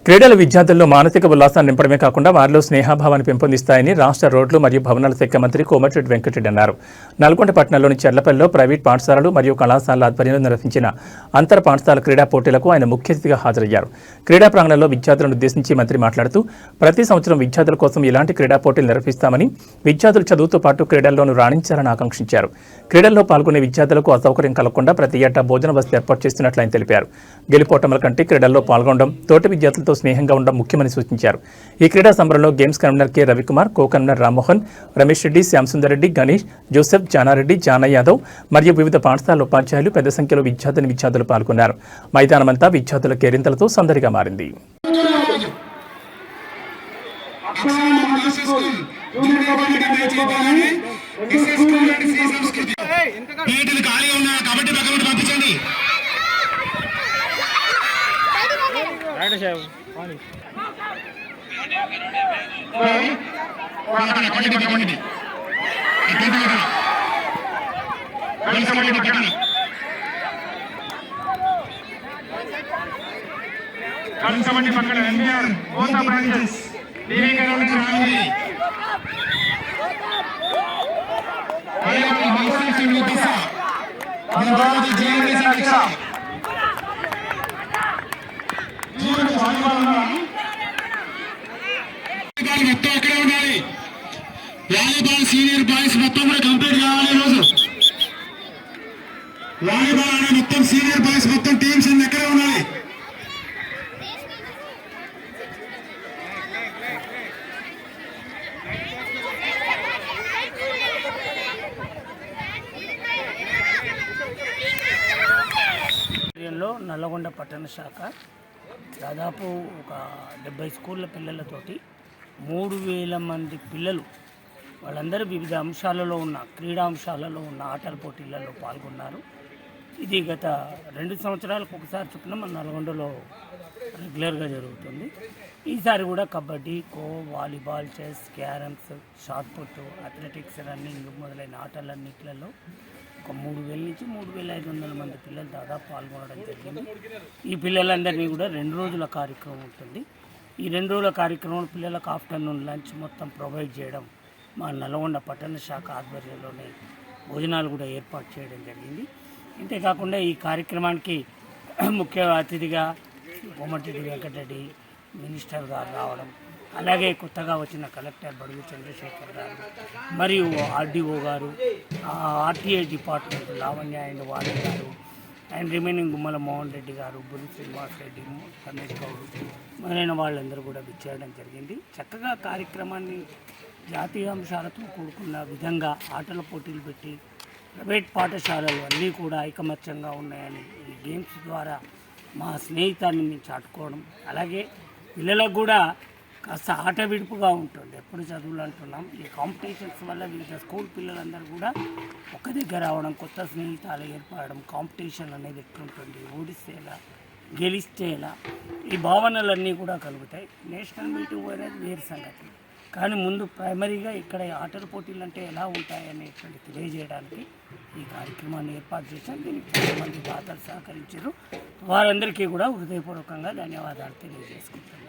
క్రీడలు విద్యార్థుల్లో మానసిక ఉల్లాసాన్ని నింపడమే కాకుండా వారిలో స్నేహభావాన్ని పెంపొందిస్తాయని రాష్ట్ర రోడ్లు మరియు భవనాల శాఖ మంత్రి కోమటిరెడ్డి వెంకటరెడ్డి అన్నారు. నల్గొండ పట్టణంలోని చెర్లపల్లిలో ప్రైవేట్ పాఠశాలలు మరియు కళాశాలల ఆధ్వర్యంలో నిర్వహించిన అంతర్ పాఠశాల క్రీడా పోటీలకు ఆయన ముఖ్య అతిథిగా హాజరయ్యారు. క్రీడా ప్రాంగణంలో విద్యార్థులను ఉద్దేశించి మంత్రి మాట్లాడుతూ ప్రతి సంవత్సరం విద్యార్థుల కోసం ఇలాంటి క్రీడా పోటీలు నిర్వహిస్తామని, విద్యార్థులు చదువుతో పాటు క్రీడల్లోనూ రాణించాలని ఆకాంక్షించారు. క్రీడల్లో పాల్గొనే విద్యార్థులకు అసౌకర్యం కలగకుండా ప్రతి ఏటా భోజన వసతి ఏర్పాటు చేస్తున్నట్లు ఆయన తెలిపారు. గెలుపోటముల కంటే క్రీడల్లో పాల్గొనడం, తోటి విద్యార్థులతో స్నేహంగా ఉండడం ముఖ్యమని సూచించారు. ఈ క్రీడా సంబరంలో games convener K Ravikumar, co convener Rammohan, Ramesh Reddy, Shyamsundar Reddy, Ganesh, Joseph, Jana Reddy, Jana Yadav మరియు వివిధ పాఠశాలల ఉపాధ్యాయులు పెద్ద సంఖ్యలో విద్యార్థులు పాల్గొన్నారు. మైదానమంతా విద్యార్థుల కేరింతలతో సందడిగా మారింది. పక్కన ఎంబీఆర్ ఓసా బ్రాంచెస్ మొత్తం అక్కడే ఉండాలి. వాలీబాల్ సీనియర్ బాయ్స్ మొత్తం కూడా కంప్లీట్ కావాలి. ఈరోజు వాలీబాల్ అనే మొత్తం సీనియర్ బాయ్స్ మొత్తం టీమ్స్ ఎక్కడే ఉండాలి. నల్లగొండ పట్టణ శాఖ దాదాపు ఒక 70 స్కూళ్ళ పిల్లలతోటి 3000 మంది పిల్లలు వాళ్ళందరూ వివిధ అంశాలలో ఉన్న క్రీడా అంశాలలో ఉన్న ఆటల పోటీలలో పాల్గొన్నారు. ఇది గత 2 సంవత్సరాలకు ఒకసారి చొప్పున మన నల్గొండలో రెగ్యులర్గా జరుగుతుంది. ఈసారి కూడా kabaddi, kho, volleyball, chess, carroms, shot put, athletics, running మొదలైన ఆటలన్నింటిలో ఒక 3000 నుంచి 3500 మంది పిల్లలు దాదాపు పాల్గొనడం జరిగింది. ఈ పిల్లలందరినీ కూడా 2 రోజుల కార్యక్రమం ఉంటుంది. ఈ 2 రోజుల కార్యక్రమం పిల్లలకు ఆఫ్టర్నూన్ లంచ్ మొత్తం ప్రొవైడ్ చేయడం మా నల్గొండ పట్టణ శాఖ ఆధ్వర్యంలోనే భోజనాలు కూడా ఏర్పాటు చేయడం జరిగింది. ఇంతేకాకుండా ఈ కార్యక్రమానికి ముఖ్య అతిథిగా కోమటిరెడ్డి వెంకటరెడ్డి మినిస్టర్ గారు రావడం, అలాగే కొత్తగా వచ్చిన కలెక్టర్ బడుగు చంద్రశేఖర్ గారు మరియు ఆర్డీఓ గారు, ఆర్టీఐ డిపార్ట్మెంట్ లావణ్య అండ్ వాణి గారు అండ్ రిమైనింగ్ గుమ్మల మోహన్ రెడ్డి గారు, బుర్రి శ్రీనివాస్ రెడ్డి, రమేష్ గౌడ్ మొదలైన వాళ్ళందరూ కూడా విచ్చేయడం జరిగింది. చక్కగా కార్యక్రమాన్ని జాతీయ అంశాలతో కూడుకున్న విధంగా ఆటల పోటీలు పెట్టి ప్రైవేట్ పాఠశాలలు అన్నీ కూడా ఐకమత్యంగా ఉన్నాయని ఈ గేమ్స్ ద్వారా మా స్నేహితాన్ని మేము చాటుకోవడం, అలాగే పిల్లలకు కూడా కాస్త ఆట విడుపుగా ఉంటుంది. ఎప్పుడు చదువులు అంటున్నాం, ఈ కాంపిటీషన్స్ వల్ల వివిధ స్కూల్ పిల్లలందరూ కూడా ఒక దగ్గర రావడం, కొత్త స్నేహితాలు ఏర్పడడం, కాంపిటీషన్ అనేది ఎట్లుంటుంది, ఓడిస్తే ఎలా, గెలిస్తే ఎలా, ఈ భావనలన్నీ కూడా కలుగుతాయి. నేషనల్ మీటింగ్ అనేది వేరు సంగతి, కానీ ముందు ప్రైమరీగా ఇక్కడ ఆటల పోటీలు అంటే ఎలా ఉంటాయి అనేటువంటి తెలియజేయడానికి ఈ కార్యక్రమాన్ని ఏర్పాటు చేశాం. దీనికి చాలామంది దాతలు సహకరించారు. వారందరికీ కూడా హృదయపూర్వకంగా ధన్యవాదాలు తెలియజేసుకుంటున్నాను.